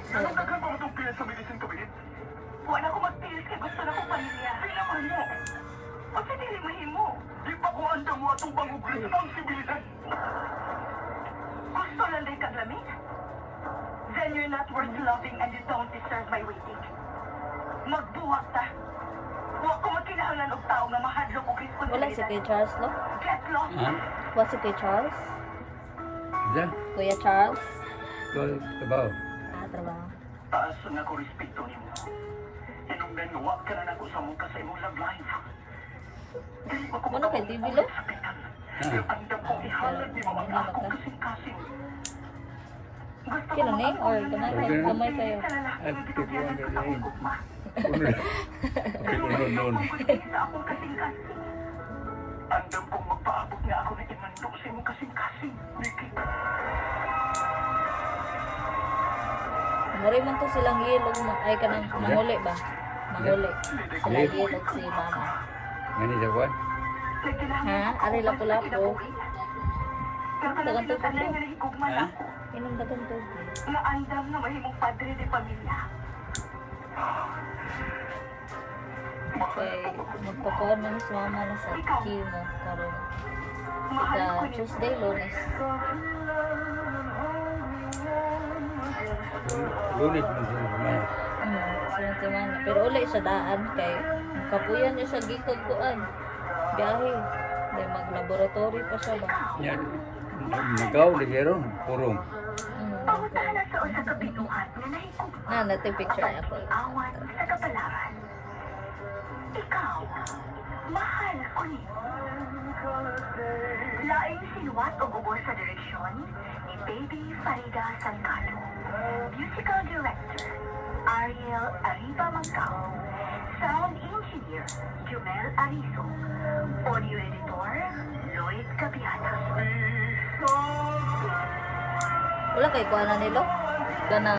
Anong daghan pa mo itong pilis sa medicine kabinet? Wala ko magtiis kay gusto na kong pamilya. Pinaman mo! O sa dili mahimo. Di pa ko anda mo atong bangog responsibilidad! Gusto lang din kaglamit? Then you're not worth loving and you don't deserve my waiting. Magbuwag ta. Huwag ko magkinahanglan og tao nga mahadlok og Wala si responsibilidad. Kuya Charles, no? Get lost. Ha? Wala si Kuya Charles? Diya? Kuya Charles? Ito, trabaho. Trabaho. Taas nga ko respeto nimo. Inungdan nga wa ka na nako sa mong imong love life. Dili pa ko Ano kay TV, lo? sakitan. Ah. Andam kong ihalad ni mga akong kasing-kasing. Gusto Kino ni? Or gamay kayo? Okay. Gamay kayo? sa lalaki At nga ginugyan ko sa akong gugma. Noon, noon. Sa akong kasing-kasing. Andam kong magpaabot nga ako na imandok sa imong kasing-kasing. Nikki. Mari man to silang ilog. Ay ka nang manguli ba? Manguli. Sila ilog si mama. Ngani sa kwan? Ha? Ari lapu-lapu. Dagan to Ano yung nahigugman Ha? ako? Inom dagan to. Nga andam na mahimong padre de pamilya. Kay magpakuan man si mama na sa chemo. Karon Mahal ko sa ni Tuesday, Lunes. Lunes mo sa kumaya. Sunod semana. Pero uli sa daan kay kapuyan niya sa gikod kuan. Biyahe. May mag-laboratory pa siya ba? Yan. Nagaw, ligero. Purong. Panguntahan na sa usa ka binuhat na nahigugma. Natin picture ako. Awan sa kapalaran. Ikaw, mahal ko ni. Laing sinuwat o gubos sa direksyon ni Baby Farida Salgado. Musical Director, Ariel Arriba Mangkao. Sound Engineer, Jumel Arizo. Audio Editor, Lloyd Capiata. Wala kay kuana nilo? Gana